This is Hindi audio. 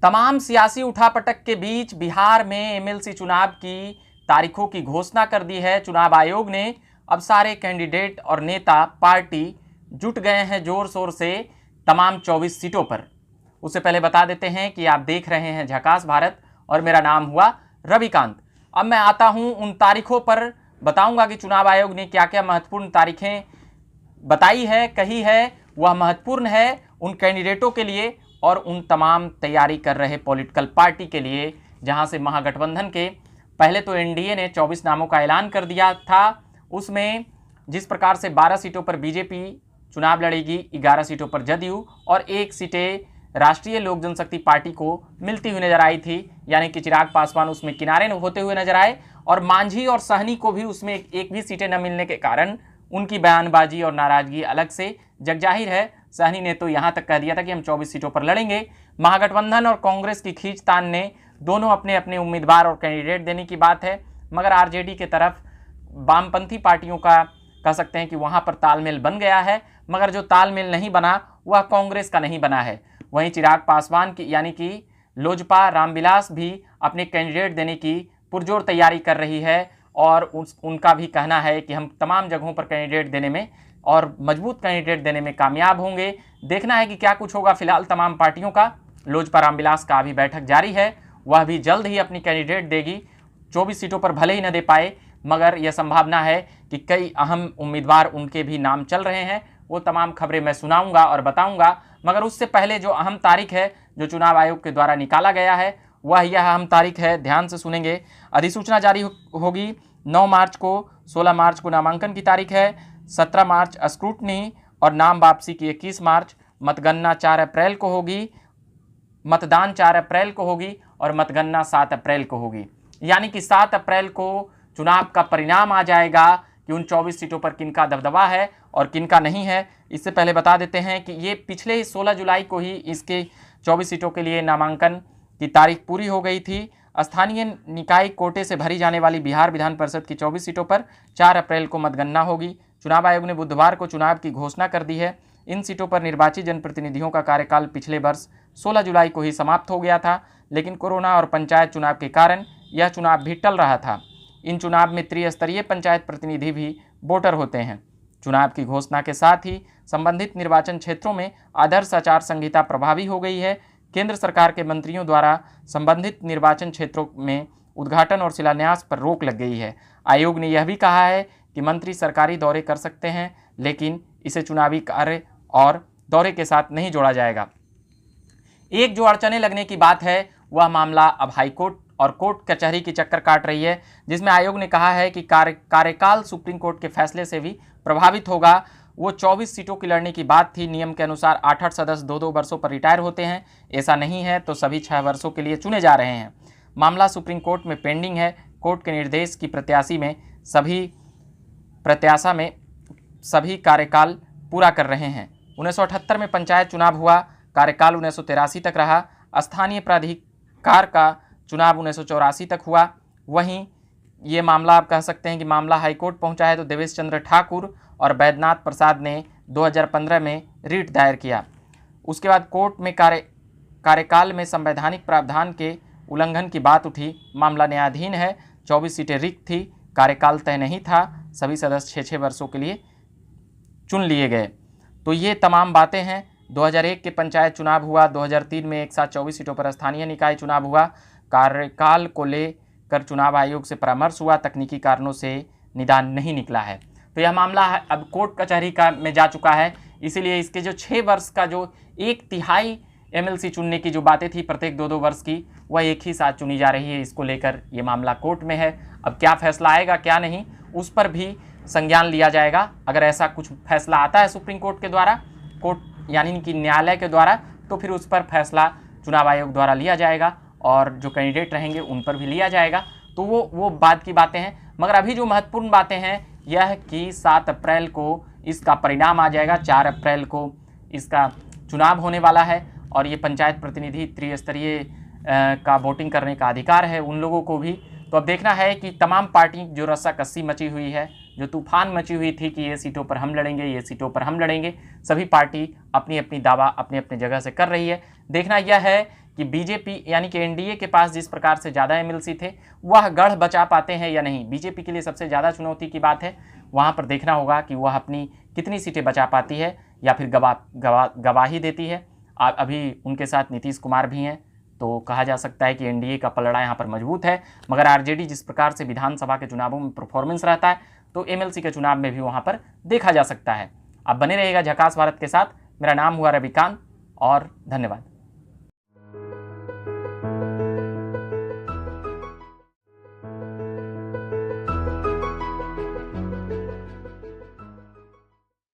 तमाम सियासी उठापटक के बीच बिहार में एमएलसी चुनाव की तारीखों की घोषणा कर दी है चुनाव आयोग ने। अब सारे कैंडिडेट और नेता पार्टी जुट गए हैं जोर शोर से तमाम 24 सीटों पर। उससे पहले बता देते हैं कि आप देख रहे हैं झकास भारत और मेरा नाम हुआ रविकांत। अब मैं आता हूं उन तारीखों पर, बताऊंगा कि चुनाव आयोग ने क्या क्या महत्वपूर्ण तारीखें बताई है, कही है। वह महत्वपूर्ण है उन कैंडिडेटों के लिए और उन तमाम तैयारी कर रहे पॉलिटिकल पार्टी के लिए, जहां से महागठबंधन के पहले तो एनडीए ने 24 नामों का ऐलान कर दिया था। उसमें जिस प्रकार से 12 सीटों पर बीजेपी चुनाव लड़ेगी, 11 सीटों पर जदयू और 1 सीटें राष्ट्रीय लोक जनशक्ति पार्टी को मिलती हुई नजर आई थी, यानी कि चिराग पासवान उसमें किनारे होते हुए नजर आए और मांझी और सहनी को भी उसमें एक भी सीटें न मिलने के कारण उनकी बयानबाजी और नाराजगी अलग से जगजाहिर है। सहनी ने तो यहां तक कह दिया था कि हम 24 सीटों पर लड़ेंगे। महागठबंधन और कांग्रेस की खींचतान ने दोनों अपने अपने उम्मीदवार और कैंडिडेट देने की बात है, मगर आरजेडी के तरफ वामपंथी पार्टियों का कह सकते हैं कि वहां पर तालमेल बन गया है, मगर जो तालमेल नहीं बना वह कांग्रेस का नहीं बना है। वहीं चिराग पासवान की यानी कि लोजपा रामविलास भी अपने कैंडिडेट देने की पुरजोर तैयारी कर रही है और उनका भी कहना है कि हम तमाम जगहों पर कैंडिडेट देने में और मजबूत कैंडिडेट देने में कामयाब होंगे। देखना है कि क्या कुछ होगा। फिलहाल तमाम पार्टियों का, लोजपा रामविलास का अभी बैठक जारी है, वह भी जल्द ही अपनी कैंडिडेट देगी। 24 सीटों पर भले ही न दे पाए, मगर यह संभावना है कि कई अहम उम्मीदवार उनके भी नाम चल रहे हैं। वो तमाम खबरें मैं सुनाऊंगा और बताऊंगा, मगर उससे पहले जो अहम तारीख है जो चुनाव आयोग के द्वारा निकाला गया है वह यह अहम तारीख है, ध्यान से सुनेंगे। अधिसूचना जारी होगी 9 मार्च को, 16 मार्च को नामांकन की तारीख है, 17 मार्च स्क्रूटनी और नाम वापसी की 21 मार्च, मतगणना 4 अप्रैल को होगी, मतदान 4 अप्रैल को होगी और मतगणना 7 अप्रैल को होगी। यानी कि 7 अप्रैल को चुनाव का परिणाम आ जाएगा कि उन 24 सीटों पर किनका दबदबा है और किनका नहीं है। इससे पहले बता देते हैं कि ये पिछले ही 16 जुलाई को ही इसके 24 सीटों के लिए नामांकन की तारीख पूरी हो गई थी। स्थानीय निकाय कोटे से भरी जाने वाली बिहार विधान परिषद की 24 सीटों पर 4 अप्रैल को मतगणना होगी। चुनाव आयोग ने बुधवार को चुनाव की घोषणा कर दी है। इन सीटों पर निर्वाचित जनप्रतिनिधियों का कार्यकाल पिछले वर्ष 16 जुलाई को ही समाप्त हो गया था, लेकिन कोरोना और पंचायत चुनाव के कारण यह चुनाव भी टल रहा था। इन चुनाव में त्रिस्तरीय पंचायत प्रतिनिधि भी वोटर होते हैं। चुनाव की घोषणा के साथ ही संबंधित निर्वाचन क्षेत्रों में आदर्श आचार संहिता प्रभावी हो गई है। केंद्र सरकार के मंत्रियों द्वारा संबंधित निर्वाचन क्षेत्रों में उद्घाटन और शिलान्यास पर रोक लग गई है। आयोग ने यह भी कहा है कि मंत्री सरकारी दौरे कर सकते हैं, लेकिन इसे चुनावी कार्य और दौरे के साथ नहीं जोड़ा जाएगा। एक जो अड़चने लगने की बात है वह मामला अब हाईकोर्ट और कोर्ट कचहरी की चक्कर काट रही है, जिसमें आयोग ने कहा है कि कार्यकाल सुप्रीम कोर्ट के फैसले से भी प्रभावित होगा। वो 24 सीटों की लड़ने की बात थी। नियम के अनुसार 8-8 सदस्य 2-2 वर्षों पर रिटायर होते हैं, ऐसा नहीं है तो सभी 6 वर्षों के लिए चुने जा रहे हैं। मामला सुप्रीम कोर्ट में पेंडिंग है। कोर्ट के निर्देश की प्रत्याशा में सभी कार्यकाल पूरा कर रहे हैं। 1978 में पंचायत चुनाव हुआ, कार्यकाल 1983 तक रहा। स्थानीय प्राधिकार का चुनाव 1984 तक हुआ। वहीं ये मामला आप कह सकते हैं कि मामला हाईकोर्ट पहुंचा है तो देवेश चंद्र ठाकुर और बैद्यनाथ प्रसाद ने 2015 में रीट दायर किया। उसके बाद कोर्ट में कार्यकाल में संवैधानिक प्रावधान के उल्लंघन की बात उठी। मामला न्यायाधीन है। 24 सीटें रिक्त थी, कार्यकाल तय नहीं था, सभी सदस्य 6-6 वर्षों के लिए चुन लिए गए। तो ये तमाम बातें हैं। 2001 के पंचायत चुनाव हुआ, 2003 में एक साथ 24 सीटों पर स्थानीय निकाय चुनाव हुआ। कार्यकाल को लेकर चुनाव आयोग से परामर्श हुआ, तकनीकी कारणों से निदान नहीं निकला है। तो यह मामला अब कोर्ट कचहरी का में जा चुका है। इसीलिए इसके जो 6 वर्ष का जो 1/3 एमएलसी चुनने की जो बातें थी प्रत्येक 2-2 वर्ष की, वह एक ही साथ चुनी जा रही है। इसको लेकर ये मामला कोर्ट में है। अब क्या फैसला आएगा क्या नहीं, उस पर भी संज्ञान लिया जाएगा। अगर ऐसा कुछ फैसला आता है सुप्रीम कोर्ट के द्वारा, कोर्ट यानी कि न्यायालय के द्वारा, तो फिर उस पर फैसला चुनाव आयोग द्वारा लिया जाएगा और जो कैंडिडेट रहेंगे उन पर भी लिया जाएगा। तो वो बाद की बातें हैं। मगर अभी जो महत्वपूर्ण बातें हैं यह कि 7 अप्रैल को इसका परिणाम आ जाएगा, 4 अप्रैल को इसका चुनाव होने वाला है और ये पंचायत प्रतिनिधि त्रिस्तरीय का वोटिंग करने का अधिकार है उन लोगों को भी। तो अब देखना है कि तमाम पार्टी जो रस्साकस्सी मची हुई है, जो तूफान मची हुई थी कि ये सीटों पर हम लड़ेंगे, ये सीटों पर हम लड़ेंगे, सभी पार्टी अपनी अपनी दावा अपनी अपनी जगह से कर रही है। देखना यह है कि बीजेपी यानी कि एनडीए के पास जिस प्रकार से ज़्यादा एमएलसी थे वह गढ़ बचा पाते हैं या नहीं। बीजेपी के लिए सबसे ज़्यादा चुनौती की बात है, वहाँ पर देखना होगा कि वह अपनी कितनी सीटें बचा पाती है या फिर गवाही देती है। अभी उनके साथ नीतीश कुमार भी हैं, तो कहा जा सकता है कि एनडीए का पलड़ा यहाँ पर मजबूत है। मगर आरजेडी जिस प्रकार से विधानसभा के चुनावों में परफॉर्मेंस रहता है, तो एमएलसी के चुनाव में भी वहाँ पर देखा जा सकता है। आप बने रहिएगा झकास भारत के साथ। मेरा नाम हुआ रविकांत और धन्यवाद।